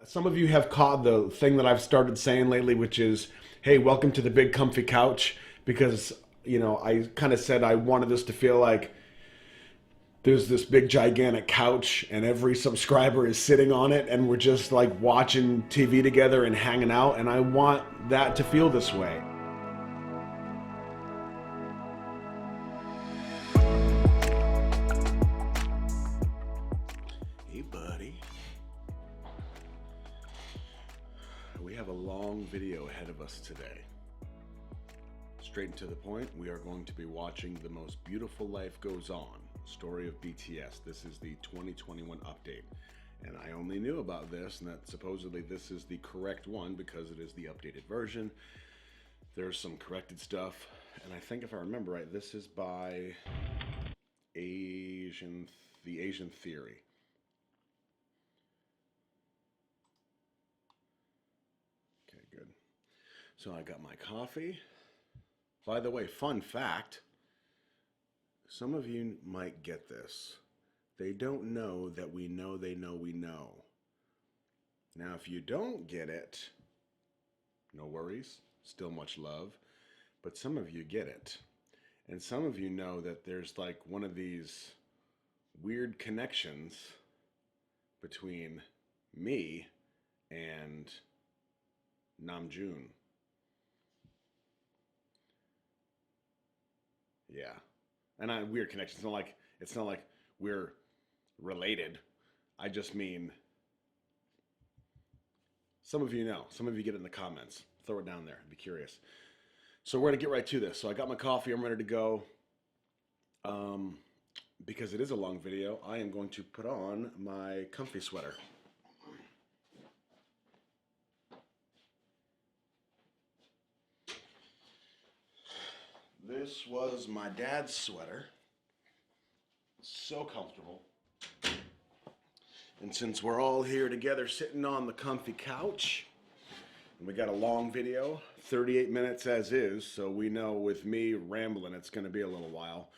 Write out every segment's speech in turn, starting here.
Some of you have caught the thing that I've started saying lately, which is, hey, welcome to the big comfy couch. Because, I kind of said I wanted this to feel like there's this big gigantic couch and every subscriber is sitting on it and we're just like watching TV together and hanging out. And I want that to feel this way. Hey, buddy. We have a long video ahead of us today. Straight and to the point, we are going to be watching The Most Beautiful Life Goes On, story of BTS. This is the 2021 update. And I only knew about this and that supposedly this is the correct one because it is the updated version. There's some corrected stuff. And I think if I remember right, this is by the Asian Theory. Okay, good. So I got my coffee. By the way, fun fact, some of you might get this. They don't know that we know they know we know. Now, if you don't get it, no worries, still much love, but some of you get it. And some of you know that there's like one of these weird connections between me and Namjoon. Yeah, and weird connection. It's not like we're related. I just mean some of you know. Some of you get it in the comments. Throw it down there. I'd be curious. So we're gonna get right to this. So I got my coffee. I'm ready to go. Because it is a long video, I am going to put on my comfy sweater. This was my dad's sweater. So comfortable. And since we're all here together sitting on the comfy couch, and we got a long video, 38 minutes as is, so we know with me rambling it's going to be a little while.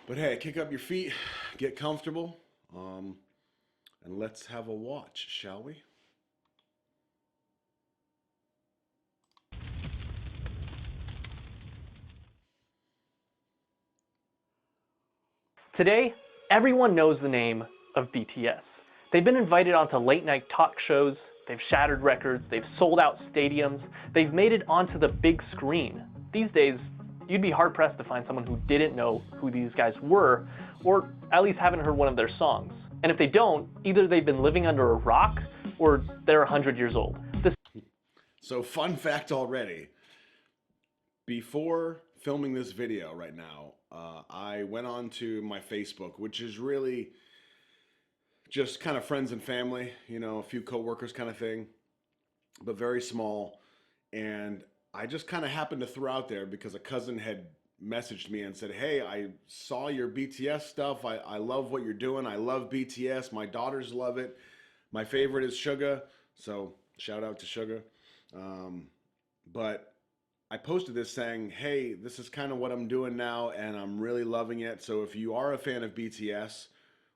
But hey, kick up your feet, get comfortable, and let's have a watch, shall we? Today, everyone knows the name of BTS. They've been invited onto late-night talk shows, they've shattered records, they've sold out stadiums, they've made it onto the big screen. These days, you'd be hard-pressed to find someone who didn't know who these guys were, or at least haven't heard one of their songs. And if they don't, either they've been living under a rock, or they're 100 years old. So fun fact already, before filming this video right now, I went on to my Facebook, which is really just kind of friends and family, a few coworkers kind of thing, but very small. And I just kind of happened to throw out there because a cousin had messaged me and said, hey, I saw your BTS stuff. I love what you're doing. I love BTS. My daughters love it. My favorite is Suga. So shout out to Suga. But I posted this saying, hey, this is kind of what I'm doing now and I'm really loving it. So if you are a fan of BTS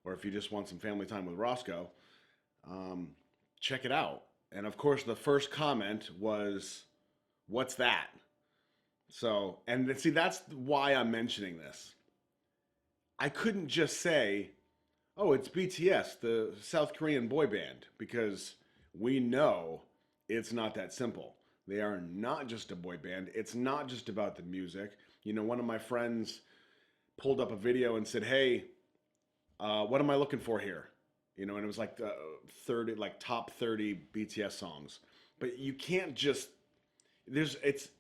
or if you just want some family time with Roscoe, check it out. And of course, the first comment was, what's that? So, and see, that's why I'm mentioning this. I couldn't just say, oh, it's BTS, the South Korean boy band, because we know it's not that simple. They are not just a boy band. It's not just about the music. One of my friends pulled up a video and said, hey, what am I looking for here? And it was like top 30 BTS songs. But you can't just, BTS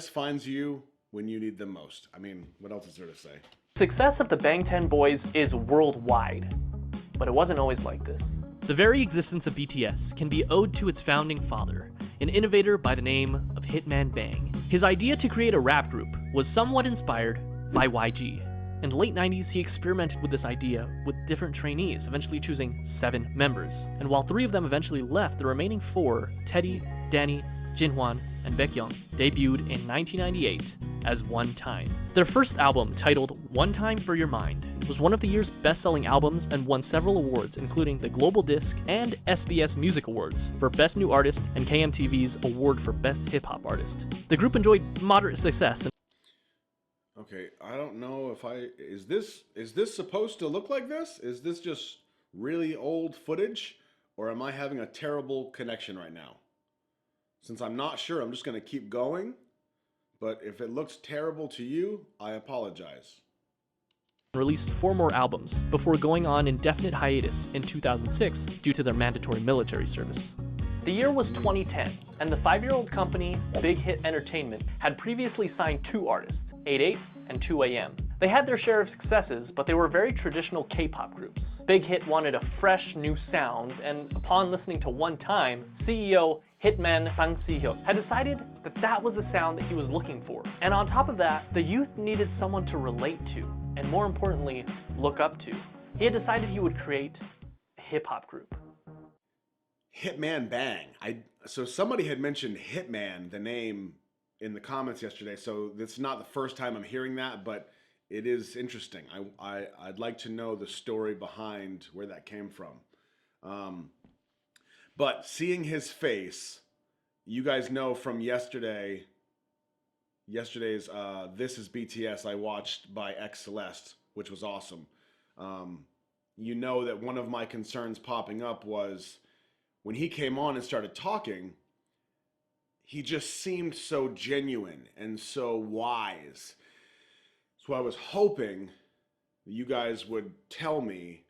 finds you when you need them most. I mean, what else is there to say? Success of the Bangtan Boys is worldwide, but it wasn't always like this. The very existence of BTS can be owed to its founding father, an innovator by the name of Hitman Bang. His idea to create a rap group was somewhat inspired by YG. In the late 90s, he experimented with this idea with different trainees, eventually choosing 7 members. And while 3 of them eventually left, the remaining 4, Teddy, Danny, Jinhwan, and Baekhyun, debuted in 1998 as One Time. Their first album, titled One Time for Your Mind, was one of the year's best-selling albums and won several awards, including the Global Disc and SBS Music Awards for Best New Artist and KMTV's Award for Best Hip-Hop Artist. The group enjoyed moderate success. Okay, I don't know if is this supposed to look like this? Is this just really old footage, or am I having a terrible connection right now? Since I'm not sure, I'm just going to keep going. But if it looks terrible to you, I apologize. Released 4 more albums before going on indefinite hiatus in 2006 due to their mandatory military service. The year was 2010, and the 5-year-old company, Big Hit Entertainment, had previously signed 2 artists, 88 and 2AM. They had their share of successes, but they were very traditional K-pop groups. Big Hit wanted a fresh, new sound, and upon listening to One Time, CEO Hitman Bang Si-hyuk had decided that that was the sound that he was looking for. And on top of that, the youth needed someone to relate to, and more importantly, look up to. He had decided he would create a hip-hop group. Hitman Bang. So somebody had mentioned Hitman, the name, in the comments yesterday, so it's not the first time I'm hearing that, but it is interesting. I'd like to know the story behind where that came from. But seeing his face, you guys know from yesterday's This Is BTS I watched by X Celeste, which was awesome. You know that one of my concerns popping up was when he came on and started talking, he just seemed so genuine and so wise. So I was hoping that you guys would tell me,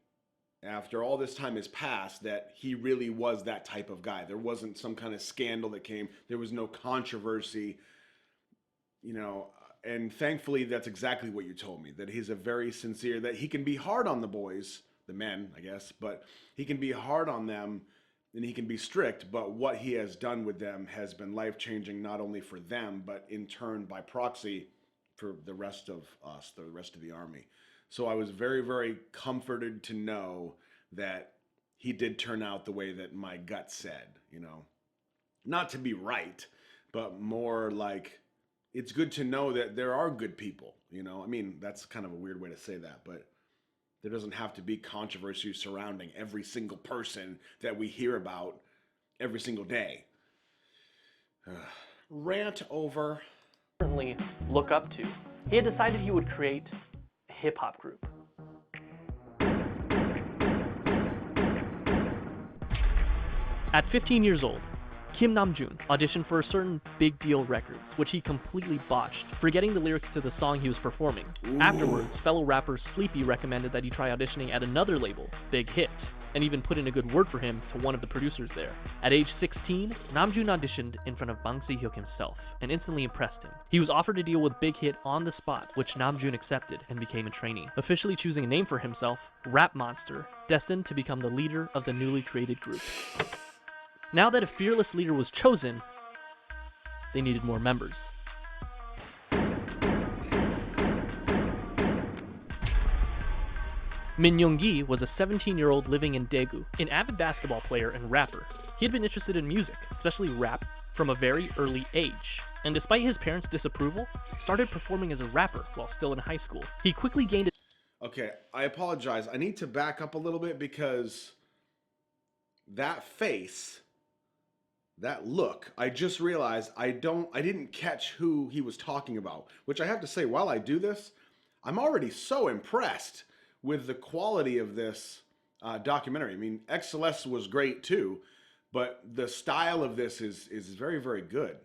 after all this time has passed, that he really was that type of guy. There wasn't some kind of scandal that came. There was no controversy, and thankfully that's exactly what you told me, that he's a very sincere, that he can be hard on the boys, the men, I guess, but he can be hard on them and he can be strict, but what he has done with them has been life-changing, not only for them, but in turn, by proxy, for the rest of us, the rest of the army. So I was very, very comforted to know that he did turn out the way that my gut said, Not to be right, but more like it's good to know that there are good people, I mean, that's kind of a weird way to say that, but there doesn't have to be controversy surrounding every single person that we hear about every single day. Rant over. Certainly look up to. He had decided he would create a hip-hop group. At 15 years old, Kim Namjoon auditioned for a certain Big Deal Records, which he completely botched, forgetting the lyrics to the song he was performing. Ooh. Afterwards, fellow rapper Sleepy recommended that he try auditioning at another label, Big Hit, and even put in a good word for him to one of the producers there. At age 16, Namjoon auditioned in front of Bang Si-hyuk himself and instantly impressed him. He was offered a deal with Big Hit on the spot, which Namjoon accepted and became a trainee, officially choosing a name for himself, Rap Monster, destined to become the leader of the newly created group. Now that a fearless leader was chosen, they needed more members. Min Young-gi was a 17-year-old living in Daegu, an avid basketball player and rapper. He had been interested in music, especially rap, from a very early age, and despite his parents' disapproval, started performing as a rapper while still in high school. He quickly gained Okay, I apologize. I need to back up a little bit because that face, that look, I just realized I didn't catch who he was talking about, which I have to say, while I do this, I'm already so impressed with the quality of this documentary. I mean, X Celeste was great too, but the style of this is very, very good.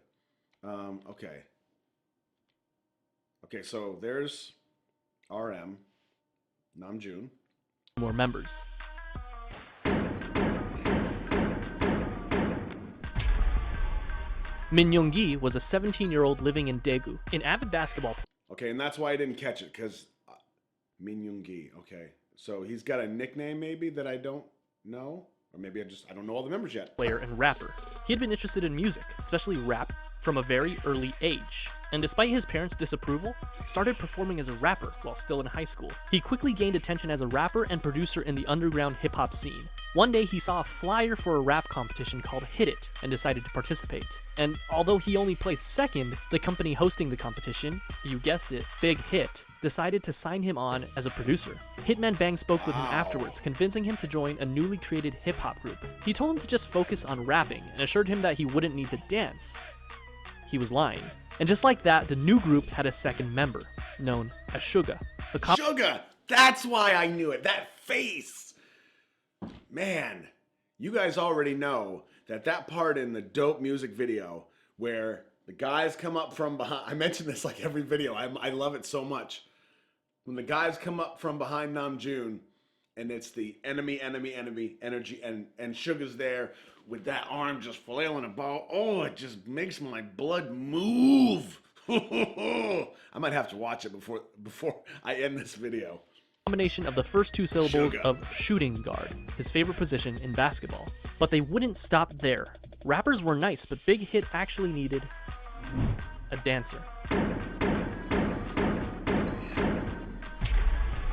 Okay, so there's RM, Namjoon. more members. Min Young-gi was a 17-year-old living in Daegu, an avid basketball player. Okay, and that's why I didn't catch it, because Min Young-gi, okay. So he's got a nickname maybe that I don't know? Or maybe I don't know all the members yet. Player and rapper. He had been interested in music, especially rap, from a very early age, and despite his parents' disapproval, started performing as a rapper while still in high school. He quickly gained attention as a rapper and producer in the underground hip-hop scene. One day he saw a flyer for a rap competition called Hit It and decided to participate. And although he only placed second, the company hosting the competition, you guessed it, Big Hit, decided to sign him on as a producer. Hitman Bang spoke with him afterwards, convincing him to join a newly created hip-hop group. He told him to just focus on rapping and assured him that he wouldn't need to dance. He was lying. And just like that, the new group had a second member, known as Suga. Suga! That's why I knew it. That face! Man, you guys already know that part in the dope music video where the guys come up from behind. I mention this like every video. I love it so much. When the guys come up from behind Namjoon and it's the enemy energy and Suga's there with that arm just flailing about. Oh, it just makes my blood move. I might have to watch it before I end this video. Combination of the first two syllables of shooting guard, his favorite position in basketball. But they wouldn't stop there. Rappers were nice, but Big Hit actually needed a dancer.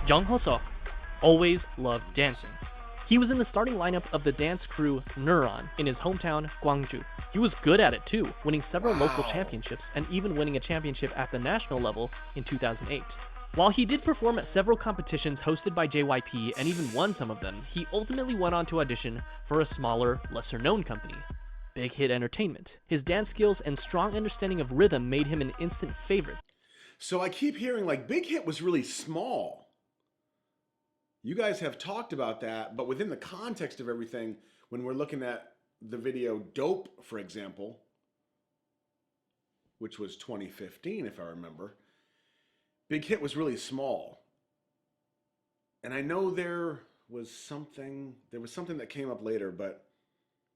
Jung Ho-seok always loved dancing. He was in the starting lineup of the dance crew Neuron in his hometown, Gwangju. He was good at it too, winning several local championships and even winning a championship at the national level in 2008. While he did perform at several competitions hosted by JYP and even won some of them, he ultimately went on to audition for a smaller, lesser-known company, Big Hit Entertainment. His dance skills and strong understanding of rhythm made him an instant favorite. So I keep hearing like Big Hit was really small. You guys have talked about that, but within the context of everything, when we're looking at the video Dope, for example, which was 2015, if I remember, Big Hit was really small. And I know there was something that came up later, but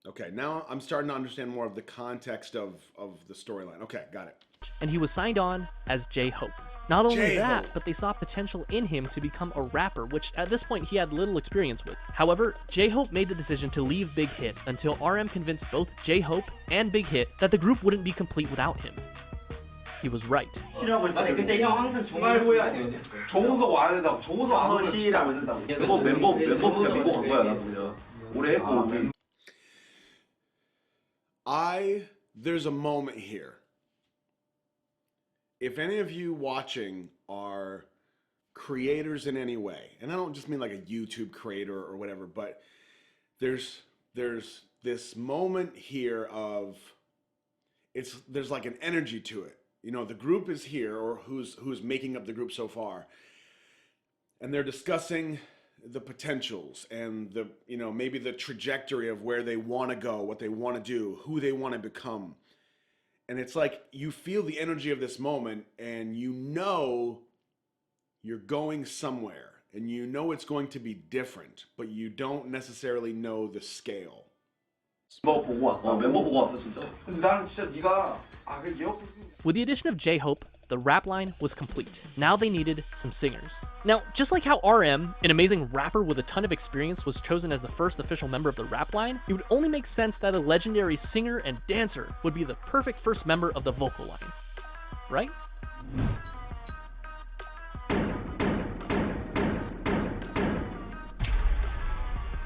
okay, now I'm starting to understand more of the context of the storyline. Okay, got it. And he was signed on as J-Hope. Not only that, but they saw potential in him to become a rapper, which at this point he had little experience with. However, J-Hope made the decision to leave Big Hit until RM convinced both J-Hope and Big Hit that the group wouldn't be complete without him. He was right. 근데 형 항상 정말 후회야. 좋은 거 와야 된다고. 좋은 거 안 오면 시라고 된다고. 멤버 믿고 간 거야 나 그냥. 오래 했고. There's a moment here. If any of you watching are creators in any way, and I don't just mean like a YouTube creator or whatever, but there's this moment here of there's like an energy to it. You know, the group is here, or who's making up the group so far, and they're discussing the potentials and the, you know, maybe the trajectory of where they want to go, what they want to do, who they want to become. And it's like you feel the energy of this moment and you know you're going somewhere and you know it's going to be different, but you don't necessarily know the scale. 멤버 보고 왔어 진짜. 근데 나는 진짜 네가 With the addition of J-Hope, the rap line was complete. Now they needed some singers. Now, just like how RM, an amazing rapper with a ton of experience, was chosen as the first official member of the rap line, it would only make sense that a legendary singer and dancer would be the perfect first member of the vocal line. Right?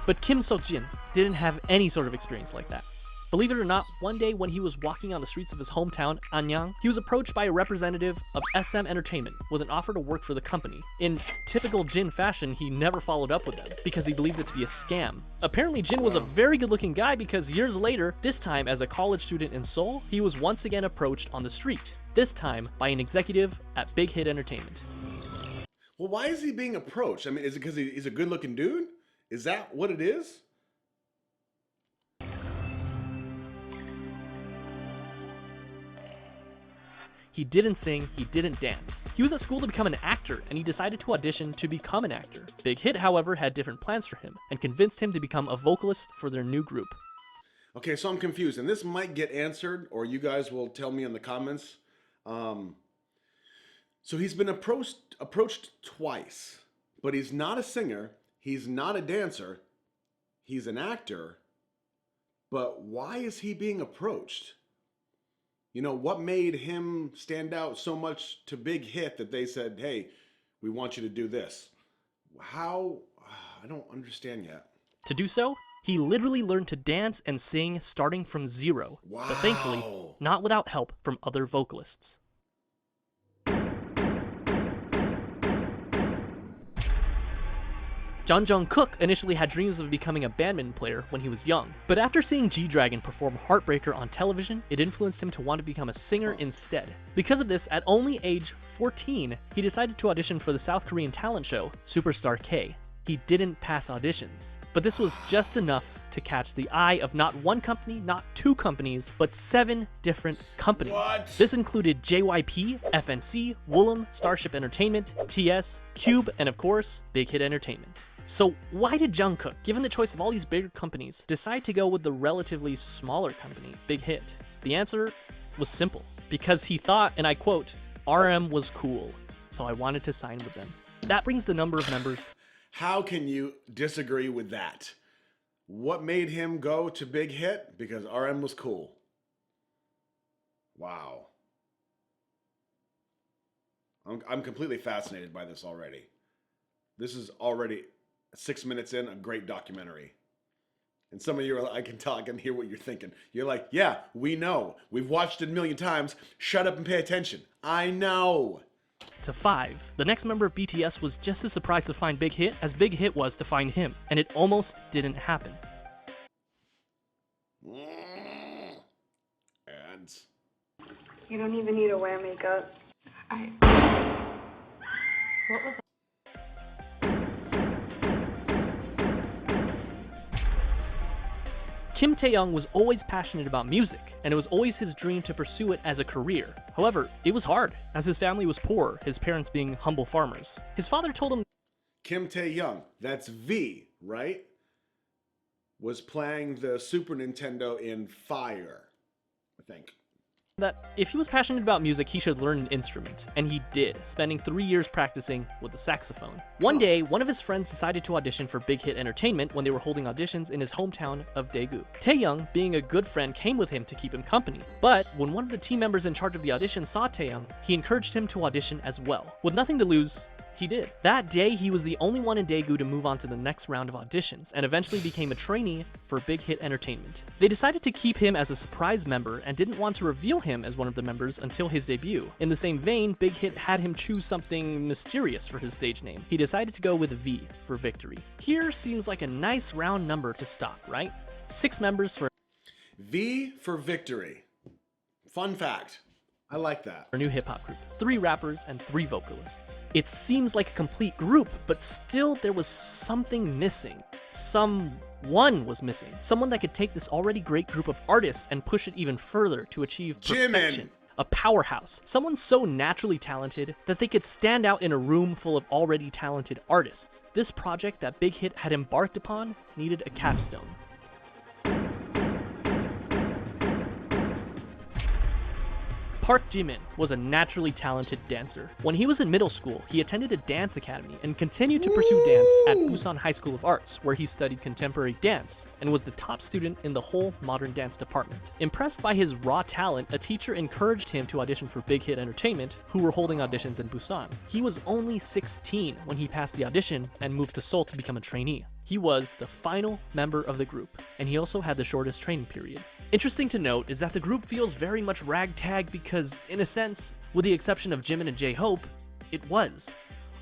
But Kim Seok-jin didn't have any sort of experience like that. Believe it or not, one day when he was walking on the streets of his hometown, Anyang, he was approached by a representative of SM Entertainment with an offer to work for the company. In typical Jin fashion, he never followed up with them because he believed it to be a scam. Apparently Jin was a very good looking guy because years later, this time as a college student in Seoul, he was once again approached on the street, this time by an executive at Big Hit Entertainment. Well, why is he being approached? I mean, is it because he's a good looking dude? Is that what it is? He didn't sing, he didn't dance. He was at school to become an actor, and he decided to audition to become an actor. Big Hit, however, had different plans for him, and convinced him to become a vocalist for their new group. Okay, so I'm confused, and this might get answered, or you guys will tell me in the comments. So he's been approached twice, but he's not a singer, he's not a dancer, he's an actor, but why is he being approached? You know, what made him stand out so much to Big Hit that they said, hey, we want you to do this? How? I don't understand yet. To do so, he literally learned to dance and sing starting from zero. Wow. But thankfully, not without help from other vocalists. John Jungkook initially had dreams of becoming a badminton player when he was young, but after seeing G-Dragon perform Heartbreaker on television, it influenced him to want to become a singer instead. Because of this, at only age 14, he decided to audition for the South Korean talent show, Superstar K. He didn't pass auditions, but this was just enough to catch the eye of not one company, not two companies, but 7 different companies. What? This included JYP, FNC, Woollim, Starship Entertainment, TS, Cube, and of course, Big Hit Entertainment. So why did Jungkook, given the choice of all these bigger companies, decide to go with the relatively smaller company, Big Hit? The answer was simple. Because he thought, and I quote, RM was cool, so I wanted to sign with them. That brings the number of members. How can you disagree with that? What made him go to Big Hit? Because RM was cool. Wow. I'm completely fascinated by this already. This is already 6 minutes in, a great documentary. And some of you are, I can hear what you're thinking. You're like, yeah, we know. We've watched it a million times. Shut up and pay attention. I know. To 5. The next member of BTS was just as surprised to find Big Hit as Big Hit was to find him, and it almost didn't happen. Ads. You don't even need to wear makeup. What was Kim Tae-young was always passionate about music, and it was always his dream to pursue it as a career. However, it was hard, as his family was poor, his parents being humble farmers. His father told him Kim Tae-young, that's V, right? Was playing the Super Nintendo in Fire, I think. that if he was passionate about music, he should learn an instrument, and he did, spending 3 years practicing with the saxophone. One day, one of his friends decided to audition for Big Hit Entertainment when they were holding auditions in his hometown of Daegu. Taeyoung, being a good friend, came with him to keep him company, but when one of the team members in charge of the audition saw Taeyoung, he encouraged him to audition as well. With nothing to lose, he did. That day, he was the only one in Daegu to move on to the next round of auditions, and eventually became a trainee for Big Hit Entertainment. They decided to keep him as a surprise member and didn't want to reveal him as one of the members until his debut. In the same vein, Big Hit had him choose something mysterious for his stage name. He decided to go with V for victory. Here seems like a nice round number to stop, right? 6 members for V for victory. Fun fact. I like that. a new hip-hop group. 3 rappers and 3 vocalists. It seems like a complete group, but still there was something missing. Someone was missing. Someone that could take this already great group of artists and push it even further to achieve perfection. A powerhouse. Someone so naturally talented that they could stand out in a room full of already talented artists. This project that Big Hit had embarked upon needed a capstone. Park Jimin was a naturally talented dancer. When he was in middle school, he attended a dance academy and continued to pursue dance at Busan High School of Arts, where he studied contemporary dance and was the top student in the whole modern dance department. Impressed by his raw talent, a teacher encouraged him to audition for Big Hit Entertainment, who were holding auditions in Busan. He was only 16 when he passed the audition and moved to Seoul to become a trainee. He was the final member of the group, and he also had the shortest training period. Interesting to note is that the group feels very much ragtag because, in a sense, with the exception of Jimin and J-Hope, it was.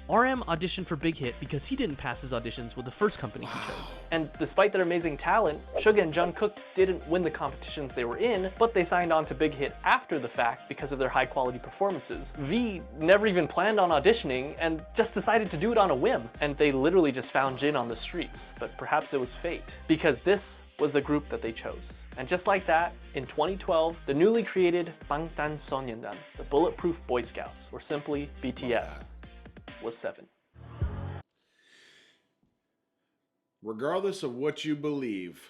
RM auditioned for Big Hit because he didn't pass his auditions with the first company he chose. And despite their amazing talent, Suga and Jungkook didn't win the competitions they were in, but they signed on to Big Hit after the fact because of their high-quality performances. V never even planned on auditioning and just decided to do it on a whim, and they literally just found Jin on the streets. But perhaps it was fate, because this was the group that they chose. And just like that, in 2012, the newly created Bangtanso년dan, the Bulletproof Boy Scouts, or simply BTS, was 7. Regardless of what you believe,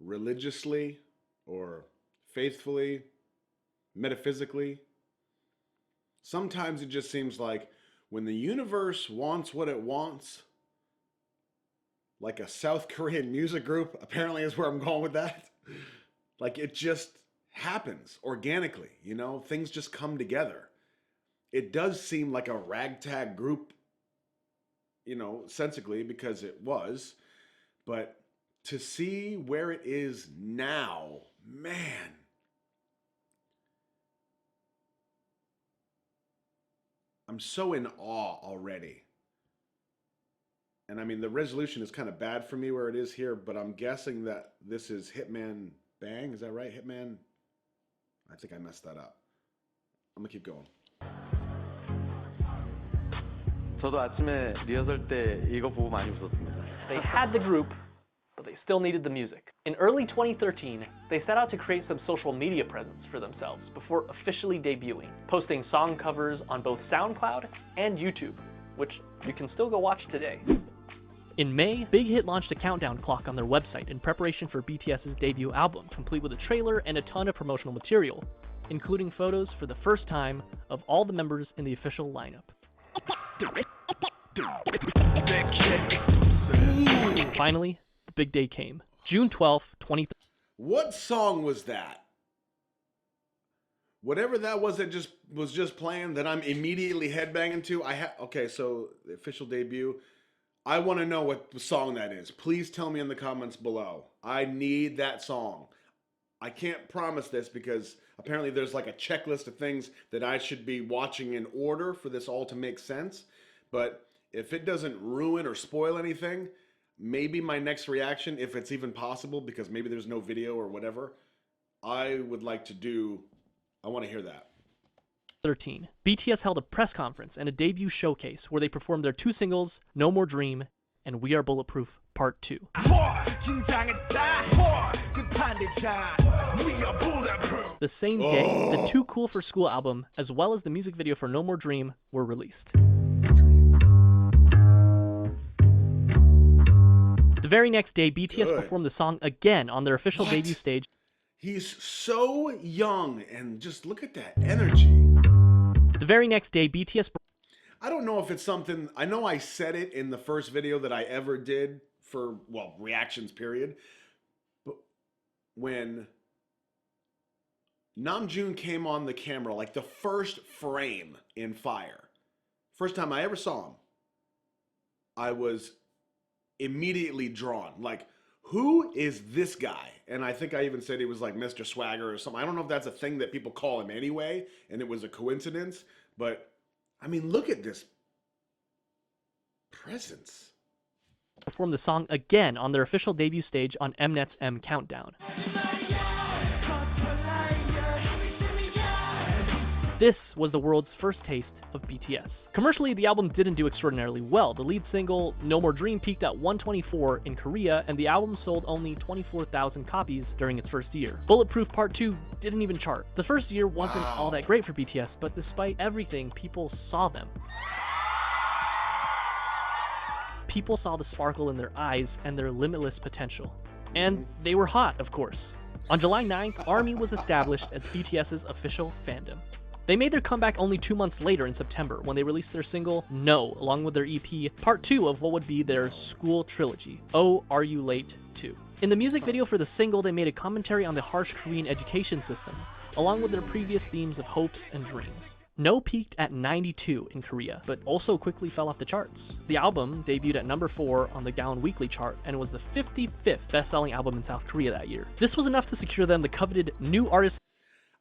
religiously or faithfully, metaphysically, sometimes it just seems like when the universe wants what it wants, like a South Korean music group, apparently is where I'm going with that. Like it just happens organically, you know, things just come together. It does seem like a ragtag group, you know, sensically, because it was, but to see where it is now, man, I'm so in awe already. And I mean, the resolution is kind of bad for me where it is here, but I'm guessing that this is Hitman Bang. Is that right? Hitman? I think I messed that up. I'm gonna keep going. 저도 아침에 리허설 때 이거 보고 많이 웃었습니다. They had the group, but they still needed the music. In early 2013, they set out to create some social media presence for themselves before officially debuting, posting song covers on both SoundCloud and YouTube, which you can still go watch today. In May, Big Hit launched a countdown clock on their website in preparation for BTS's debut album, complete with a trailer and a ton of promotional material, including photos for the first time of all the members in the official lineup. Finally, the big day came. June 12th, 2013. What song was that? Whatever that was that was just playing that I'm immediately headbanging to. Okay, so the official debut. I want to know what song that is. Please tell me in the comments below. I need that song. I can't promise this because apparently there's like a checklist of things that I should be watching in order for this all to make sense. But if it doesn't ruin or spoil anything, maybe my next reaction, if it's even possible, because maybe there's no video or whatever, I would like to do, I want to hear that. 13. BTS held a press conference and a debut showcase where they performed their two singles, No More Dream and We Are Bulletproof Part 2. The same day, the Too Cool for School album, as well as the music video for No More Dream, were released. The very next day, BTS performed the song again on their official debut stage. He's so young, and just look at that energy. The very next day, BTS... I don't know if it's something... I know I said it in the first video that I ever did for, well, reactions period. But when Namjoon came on the camera, like the first frame in Fire, first time I ever saw him, I was immediately drawn. Like, who is this guy? And I think I even said he was like Mr. Swagger or something. I don't know if that's a thing that people call him anyway, and it was a coincidence. But, I mean, look at this presence. Performed the song again on their official debut stage on Mnet's M Countdown. This was the world's first taste of BTS. Commercially, the album didn't do extraordinarily well. The lead single, No More Dream, peaked at 124 in Korea, and the album sold only 24,000 copies during its first year. Bulletproof Part 2 didn't even chart. The first year wasn't all that great for BTS, but despite everything, people saw them. People saw the sparkle in their eyes and their limitless potential. And they were hot, of course. On July 9th, ARMY was established as BTS's official fandom. They made their comeback only 2 months later in September when they released their single, No, along with their EP, part 2 of what would be their school trilogy, Oh, Are You Late 2. In the music video for the single, they made a commentary on the harsh Korean education system, along with their previous themes of hopes and dreams. No peaked at 92 in Korea, but also quickly fell off the charts. The album debuted at number 4 on the Gaon Weekly chart and was the 55th best-selling album in South Korea that year. This was enough to secure them the coveted New Artist.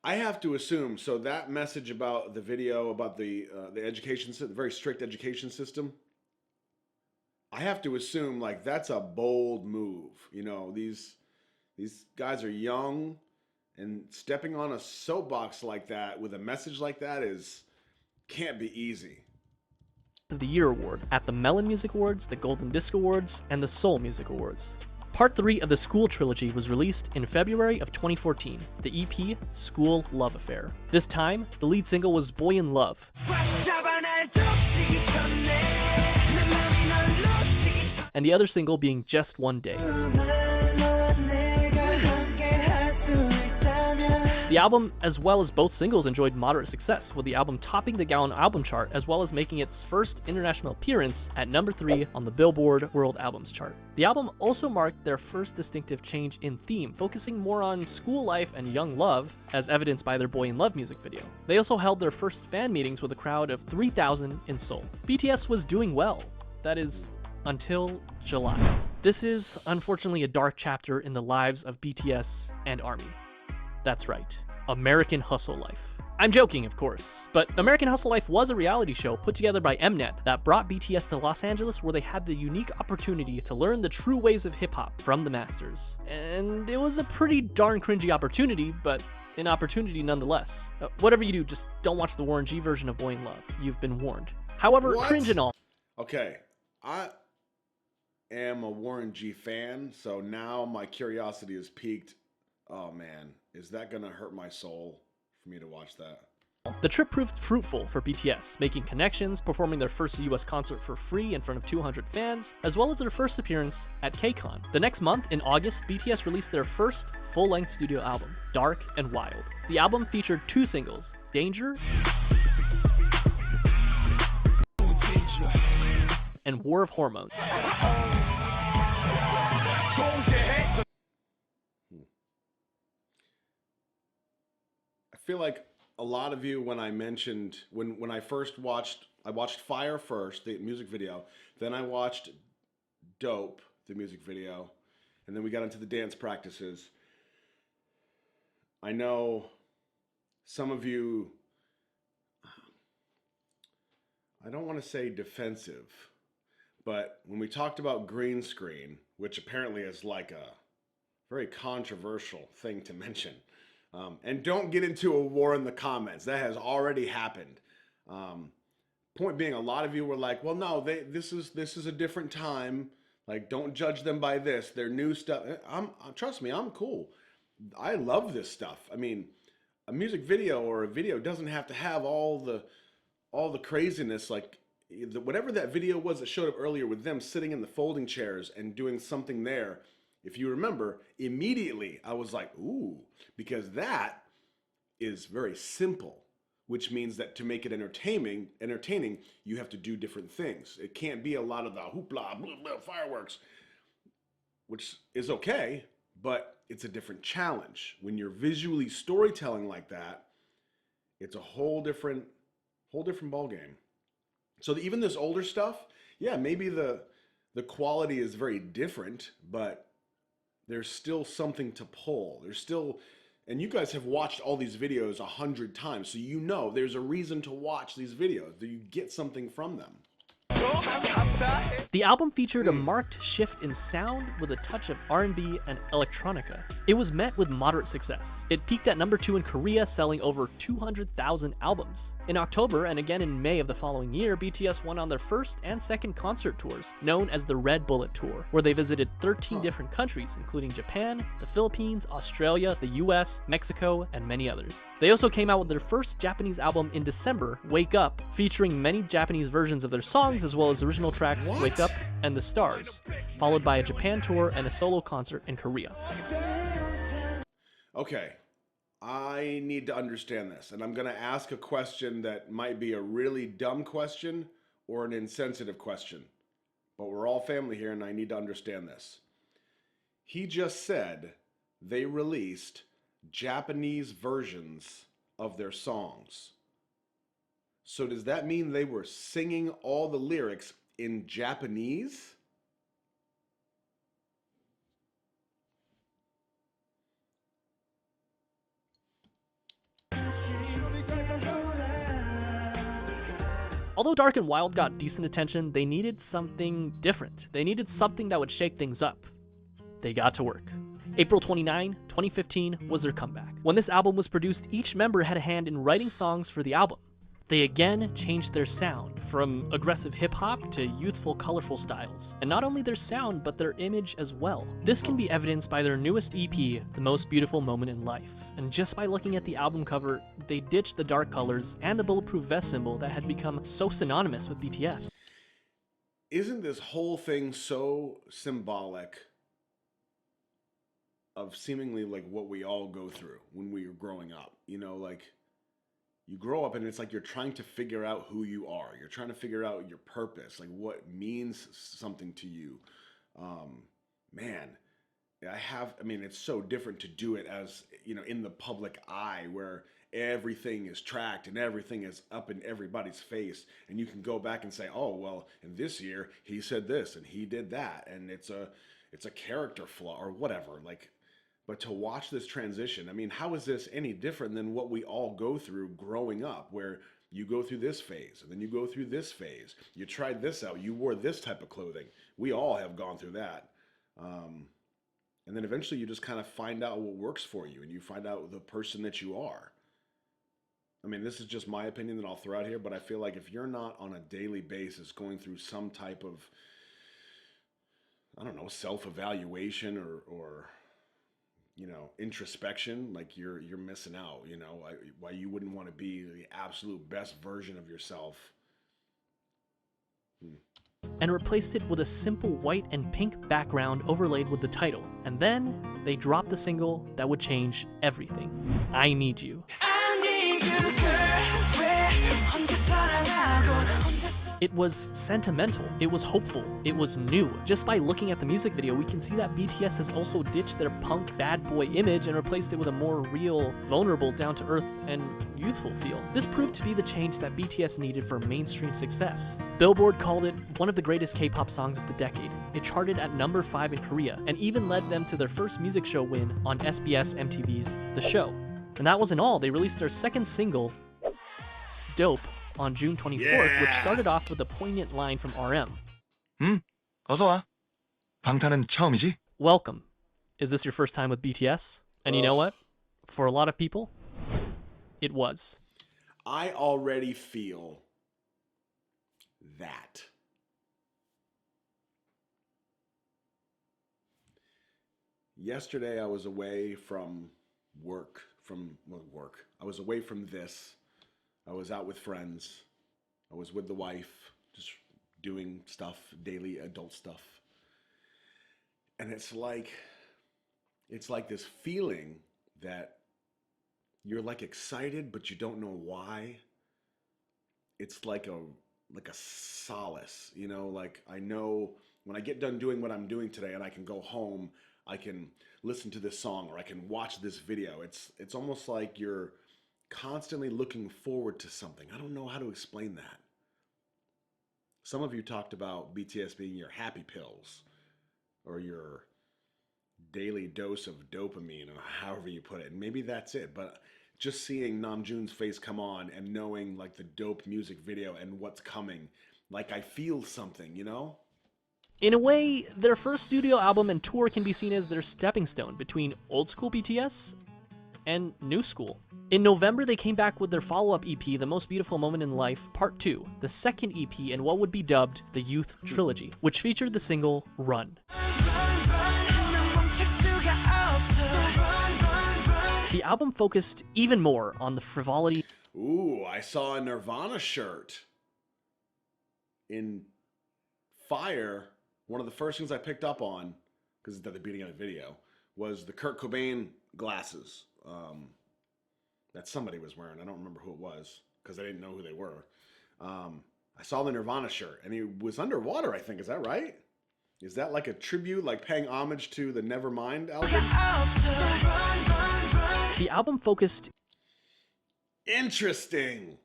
I have to assume, so that message about the video, about the education system, the very strict education system, I have to assume, like, that's a bold move. You know, these guys are young, and stepping on a soapbox like that with a message like that can't be easy. Of the Year Award at the Melon Music Awards, the Golden Disc Awards, and the Seoul Music Awards. Part 3 of the School Trilogy was released in February of 2014, the EP, School Love Affair. This time, the lead single was Boy in Love, and the other single being Just One Day. The album, as well as both singles, enjoyed moderate success, with the album topping the Gaon album chart, as well as making its first international appearance at number 3 on the Billboard World Albums chart. The album also marked their first distinctive change in theme, focusing more on school life and young love, as evidenced by their Boy in Love music video. They also held their first fan meetings with a crowd of 3,000 in Seoul. BTS was doing well. That is, until July. This is, unfortunately, a dark chapter in the lives of BTS and ARMY. That's right, American hustle life. I'm joking, of course. But American Hustle Life was a reality show put together by Mnet that brought BTS to Los Angeles, where they had the unique opportunity to learn the true ways of hip-hop from the masters. And it was a pretty darn cringy opportunity, but an opportunity nonetheless. Whatever you do, just don't watch the Warren G version of Boy in Love. You've been warned. However, What? cringe and all. Okay, I am a Warren G fan, so now my curiosity is piqued. Oh man, is that gonna hurt my soul for me to watch that? The trip proved fruitful for BTS, making connections, performing their first US concert for free in front of 200 fans, as well as their first appearance at KCON. The next month, in August, BTS released their first full-length studio album, Dark and Wild. The album featured 2 singles, Danger and War of Hormones. I feel like a lot of you, when I mentioned, when I first watched, I watched Fire first, the music video, then I watched Dope, the music video, and then we got into the dance practices. I know some of you, I don't want to say defensive, but when we talked about green screen, which apparently is like a very controversial thing to mention, and don't get into a war in the comments. That has already happened. Point being, a lot of you were like, "Well, no, this is a different time. Like, don't judge them by this. Their new stuff." Trust me, I'm cool. I love this stuff. I mean, a music video or a video doesn't have to have all the craziness. Like, whatever that video was that showed up earlier with them sitting in the folding chairs and doing something there. If you remember, immediately I was like, ooh, because that is very simple, which means that to make it entertaining, you have to do different things. It can't be a lot of the hoopla, blah, blah, fireworks, which is okay, but it's a different challenge. When you're visually storytelling like that, it's a whole different ballgame. So even this older stuff, yeah, maybe the quality is very different, but there's still something to pull. There's still, and you guys have watched all these videos 100 times, so you know there's a reason to watch these videos. Do you get something from them? The album featured a marked shift in sound with a touch of R&B and electronica. It was met with moderate success. It peaked at number 2 in Korea, selling over 200,000 albums. In October and again in May of the following year, BTS went on their first and second concert tours, known as the Red Bullet Tour, where they visited 13 different countries, including Japan, the Philippines, Australia, the US, Mexico, and many others. They also came out with their first Japanese album in December, Wake Up, featuring many Japanese versions of their songs as well as the original track Wake Up and the Stars, followed by a Japan tour and a solo concert in Korea. Okay. I need to understand this, and I'm going to ask a question that might be a really dumb question or an insensitive question, but we're all family here, and I need to understand this. He just said they released Japanese versions of their songs. So does that mean they were singing all the lyrics in Japanese? Although Dark and Wild got decent attention, they needed something different. They needed something that would shake things up. They got to work. April 29, 2015 was their comeback. When this album was produced, each member had a hand in writing songs for the album. They again changed their sound, from aggressive hip-hop to youthful, colorful styles. And not only their sound, but their image as well. This can be evidenced by their newest EP, The Most Beautiful Moment in Life. And just by looking at the album cover, they ditched the dark colors and the bulletproof vest symbol that had become so synonymous with BTS. Isn't this whole thing so symbolic of seemingly like what we all go through when we are growing up? You know, like, you grow up and it's like you're trying to figure out who you are. You're trying to figure out your purpose, like what means something to you. Man, I mean, it's so different to do it as, you know, in the public eye where everything is tracked and everything is up in everybody's face. And you can go back and say, oh, well, in this year, he said this and he did that. And it's a character flaw or whatever. Like, but to watch this transition, I mean, how is this any different than what we all go through growing up, where You go through this phase, and then you go through this phase. You tried this out. You wore this type of clothing. We all have gone through that. And then eventually you just kind of find out what works for you, and you find out the person that you are. I mean, this is just my opinion that I'll throw out here, but I feel like if you're not on a daily basis going through some type of, I don't know, self-evaluation or introspection, like you're missing out, why you wouldn't want to be the absolute best version of yourself. And replaced it with a simple white and pink background overlaid with the title. And then they dropped the single that would change everything. I Need You. It was sentimental, it was hopeful, it was new. Just by looking at the music video, we can see that BTS has also ditched their punk bad boy image and replaced it with a more real, vulnerable, down-to-earth, and youthful feel. This proved to be the change that BTS needed for mainstream success. Billboard called it one of the greatest K-pop songs of the decade. It charted at number 5 in Korea, and even led them to their first music show win on SBS MTV's The Show. And that wasn't all, they released their second single, Dope, on June 24th, which started off with a poignant line from RM. 어서 와. 방탄은 처음이지? Welcome. Is this your first time with BTS? And you know what? For a lot of people, it was. I already feel that. Yesterday I was away from work. I was away from this. I was out with friends. I was with the wife, just doing stuff, daily adult stuff. And it's like this feeling that you're like excited, but you don't know why. It's like a solace, like I know when I get done doing what I'm doing today and I can go home, I can listen to this song or I can watch this video. It's almost like you're constantly looking forward to something. I don't know how to explain that. Some of you talked about BTS being your happy pills or your daily dose of dopamine, or however you put it. And maybe that's it, but just seeing Namjoon's face come on and knowing like the dope music video and what's coming, like I feel something, In a way, their first studio album and tour can be seen as their stepping stone between old school BTS and new school. In November, they came back with their follow-up EP, The Most Beautiful Moment in Life, Part 2, the second EP in what would be dubbed the Youth Trilogy, which featured the single Run. The album focused even more on the frivolity. Ooh, I saw a Nirvana shirt in Fire. One of the first things I picked up on, because it's at the beginning of the video, was the Kurt Cobain glasses that somebody was wearing. I don't remember who it was because I didn't know who they were. I saw the Nirvana shirt, and he was underwater, I think. Is that right? Is that like a tribute, like paying homage to the Nevermind album? The album focused... Interesting.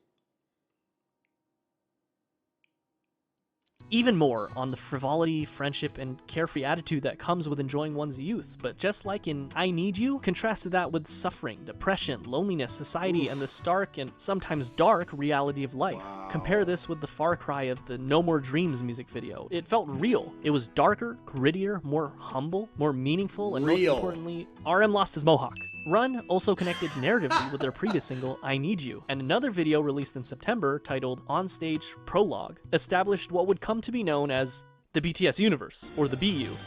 Even more on the frivolity, friendship, and carefree attitude that comes with enjoying one's youth. But just like in I Need You, contrasted that with suffering, depression, loneliness, society, and the stark and sometimes dark reality of life. Wow. Compare this with the far cry of the No More Dreams music video. It felt real. It was darker, grittier, more humble, more meaningful, and most importantly, RM lost his mohawk. Run also connected narratively with their previous single, I Need You, and another video released in September titled Onstage Prologue established what would come to be known as the BTS universe, or the BU.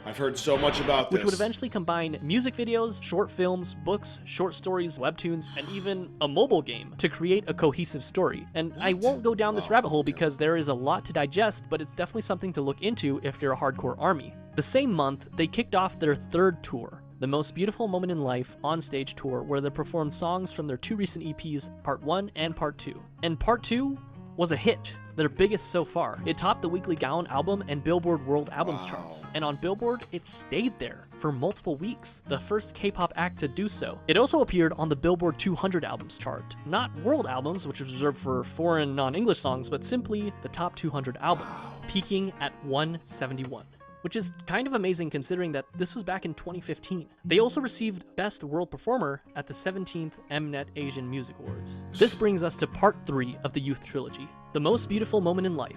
I've heard so much about this. Which would eventually combine music videos, short films, books, short stories, webtoons, and even a mobile game to create a cohesive story. And I won't go down this rabbit hole because there is a lot to digest, but it's definitely something to look into if you're a hardcore ARMY. The same month, they kicked off their third tour, The Most Beautiful Moment in Life Onstage Tour, where they performed songs from their two recent EPs, Part 1 and Part 2. And Part 2 was a hit, their biggest so far. It topped the Weekly Gaon album and Billboard World Albums charts. And on Billboard, it stayed there for multiple weeks, the first K-pop act to do so. It also appeared on the Billboard 200 albums chart. Not world albums, which was reserved for foreign non-English songs, but simply the top 200 albums, peaking at 171. which is kind of amazing considering that this was back in 2015. They also received Best World Performer at the 17th Mnet Asian Music Awards. This brings us to part 3 of the Youth Trilogy, The Most Beautiful Moment in Life,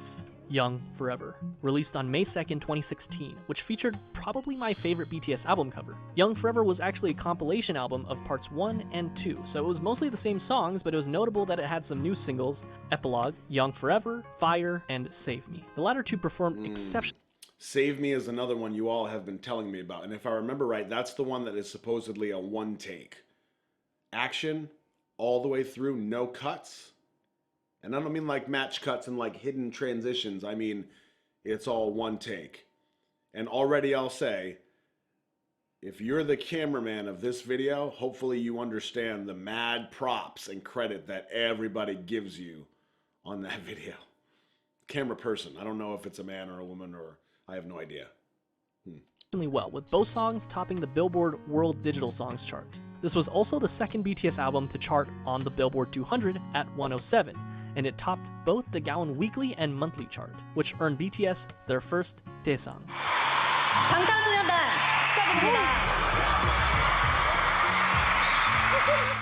Young Forever, released on May 2nd, 2016, which featured probably my favorite BTS album cover. Young Forever was actually a compilation album of parts 1 and 2, so it was mostly the same songs, but it was notable that it had some new singles, Epilogue, Young Forever, Fire, and Save Me. The latter two performed exceptionally. Save Me is another one you all have been telling me about, and if I remember right, that's the one that is supposedly a one take. Action, all the way through, no cuts. And I don't mean like match cuts and like hidden transitions. I mean, it's all one take. And already I'll say, if you're the cameraman of this video, hopefully you understand the mad props and credit that everybody gives you on that video. Camera person. I don't know if it's a man or a woman, or I have no idea. Well, with both songs topping the Billboard World Digital Songs chart. This was also the second BTS album to chart on the Billboard 200 at 107. And it topped both the Gaon Weekly and Monthly chart, which earned BTS their first Daesang.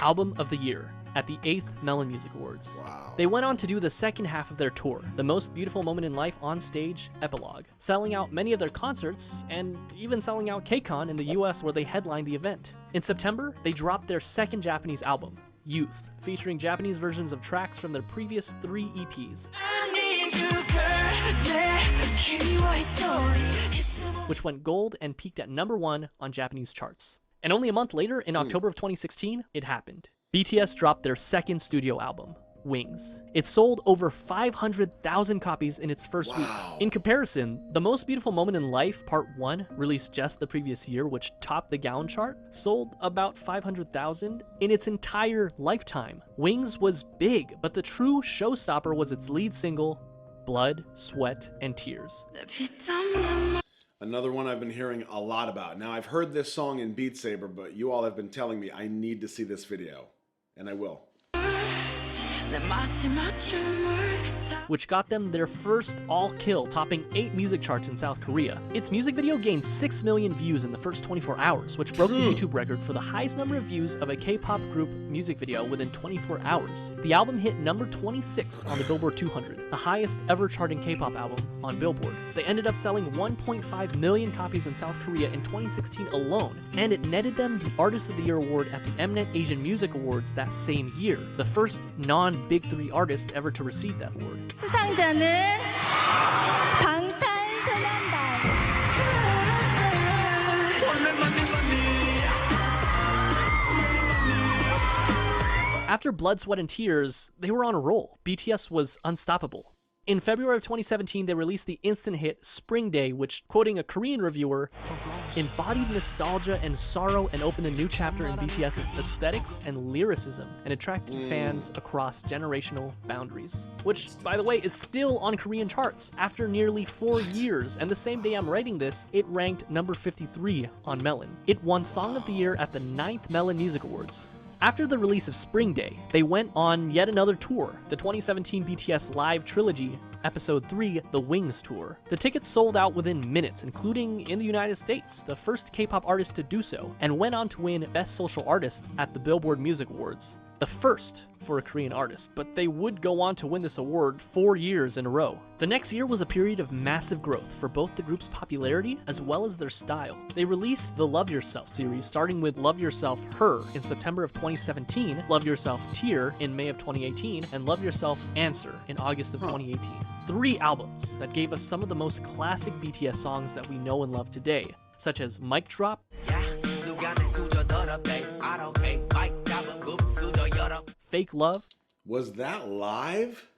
Album of the Year at the 8th Melon Music Awards. Wow. They went on to do the second half of their tour, The Most Beautiful Moment in Life on Stage Epilogue, selling out many of their concerts and even selling out KCON in the US where they headlined the event. In September, they dropped their second Japanese album, Youth, featuring Japanese versions of tracks from their previous 3 EPs, which went gold and peaked at #1 on Japanese charts. And only a month later, in October of 2016, it happened. BTS dropped their second studio album, Wings. It sold over 500,000 copies in its first week. In comparison, The Most Beautiful Moment in Life Part 1, released just the previous year, which topped the Gaon chart, sold about 500,000 in its entire lifetime. Wings was big, but the true showstopper was its lead single, Blood, Sweat, and Tears. Another one I've been hearing a lot about. Now, I've heard this song in Beat Saber, but you all have been telling me I need to see this video, and I will. Which got them their first all-kill, topping 8 music charts in South Korea. Its music video gained 6 million views in the first 24 hours, which broke the YouTube record for the highest number of views of a K-pop group music video within 24 hours. The album hit number 26 on the Billboard 200, the highest ever charting K-pop album on Billboard. They ended up selling 1.5 million copies in South Korea in 2016 alone, and it netted them the Artist of the Year award at the Mnet Asian Music Awards that same year, the first non-Big 3 artist ever to receive that award. 수상자는 방탄소년단. After Blood, Sweat, and Tears, they were on a roll. BTS was unstoppable. In February of 2017, they released the instant hit Spring Day, which, quoting a Korean reviewer, embodied nostalgia and sorrow and opened a new chapter in BTS's aesthetics and lyricism and attracted fans across generational boundaries. Which, by the way, is still on Korean charts after nearly 4 years, and the same day I'm writing this, it ranked number 53 on Melon. It won Song of the Year at the 9th Melon Music Awards. After the release of Spring Day, they went on yet another tour, the 2017 BTS Live Trilogy, Episode 3, The Wings Tour. The tickets sold out within minutes, including in the United States, the first K-pop artist to do so, and went on to win Best Social Artist at the Billboard Music Awards, the first for a Korean artist, but they would go on to win this award 4 years in a row. The next year was a period of massive growth for both the group's popularity as well as their style. They released the Love Yourself series, starting with Love Yourself Her in September of 2017, Love Yourself Tear in May of 2018, and Love Yourself Answer in August of 2018. 3 albums that gave us some of the most classic BTS songs that we know and love today, such as Mic Drop, Fake Love. Was that live?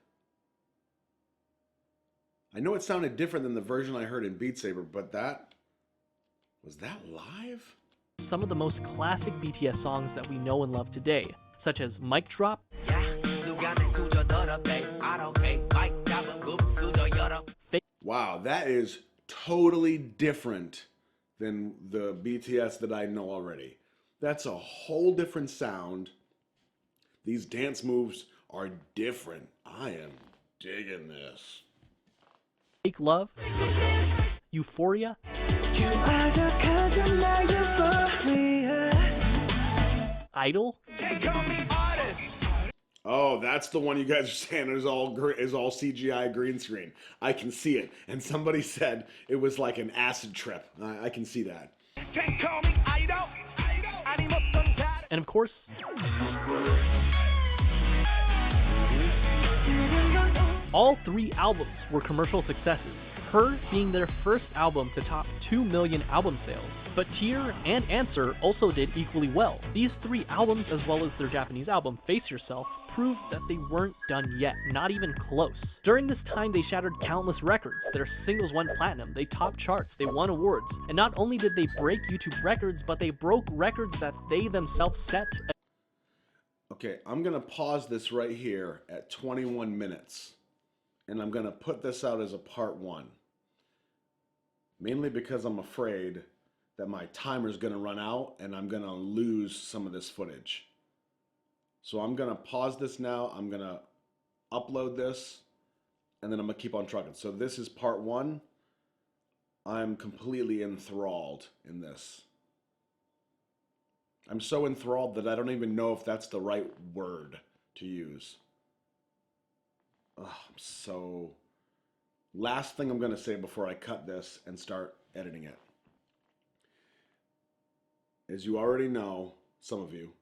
I know it sounded different than the version I heard in Beat Saber, but was that live? Some of the most classic BTS songs that we know and love today, such as Mic Drop, Wow, that is totally different than the BTS that I know already. That's a whole different sound. These dance moves are different. I am digging this. Fake Love, Euphoria, Idol, Oh, that's the one you guys are saying is all CGI green screen. I can see it. And somebody said it was like an acid trip. I can see that. and of course, all three albums were commercial successes, Her being their first album to top 2 million album sales. But Tear and Answer also did equally well. These three albums, as well as their Japanese album, Face Yourself, proved that they weren't done yet, not even close. During this time, they shattered countless records. Their singles went platinum, they topped charts, they won awards, and not only did they break YouTube records, but they broke records that they themselves set. Okay, I'm going to pause this right here at 21 minutes. And I'm going to put this out as a part 1. Mainly because I'm afraid that my timer's going to run out and I'm going to lose some of this footage. So I'm going to pause this now. I'm going to upload this and then I'm going to keep on trucking. So this is part 1. I'm completely enthralled in this. I'm so enthralled that I don't even know if that's the right word to use. So, last thing I'm going to say before I cut this and start editing it. As you already know, some of you,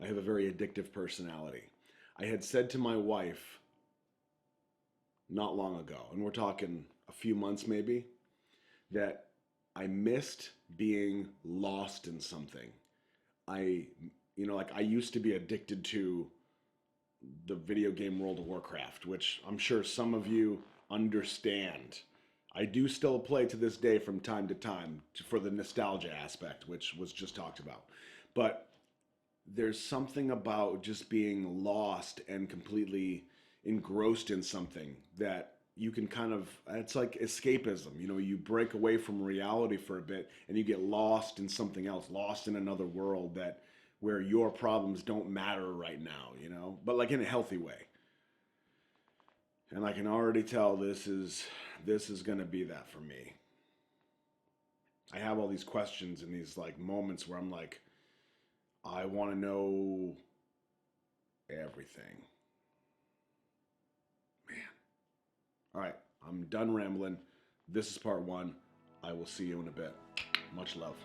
I have a very addictive personality. I had said to my wife not long ago, and we're talking a few months maybe, that I missed being lost in something. I used to be addicted to the video game World of Warcraft, which I'm sure some of you understand. I do still play to this day from time to time for the nostalgia aspect, which was just talked about. But there's something about just being lost and completely engrossed in something that you can kind of, it's like escapism. You know, you break away from reality for a bit and you get lost in something else, lost in another world that where your problems don't matter right now, you know, but like in a healthy way. And I can already tell this is going to be that for me. I have all these questions and these like moments where I'm like, I want to know everything. Man. All right, I'm done rambling. This is part 1. I will see you in a bit. Much love.